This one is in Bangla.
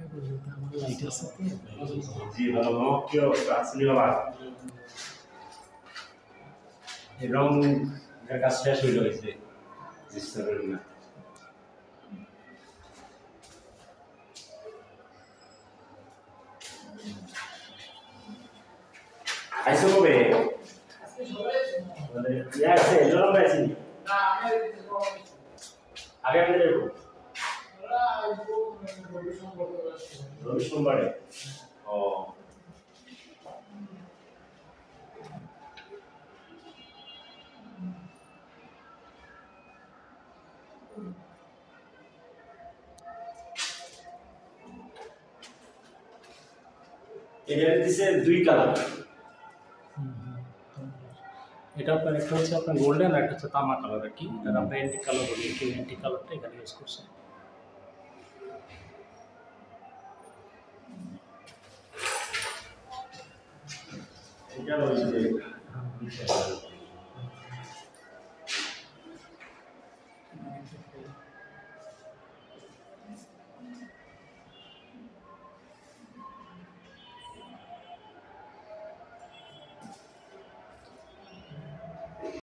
আমার লাইট আছে জি ভালো কি অবস্থা আসলে বাবা এবং কাজ শেষ হয়ে গেছে ডিস্টার্ব না আইসো কবে মানে ইয়া আছে এলো না আইসি না আগে আগে দেখো রবি সোমবারে ও এখানে দিছে দুই কালার এটা আপনার একটা হচ্ছে আপনার গোল্ডেন আর একটা হচ্ছে তামা কালার আর কি আর আমরা অ্যান্টিক কালার বলি একটু অ্যান্টিক কালারটা এখানে ইউজ করছি এটা হইছে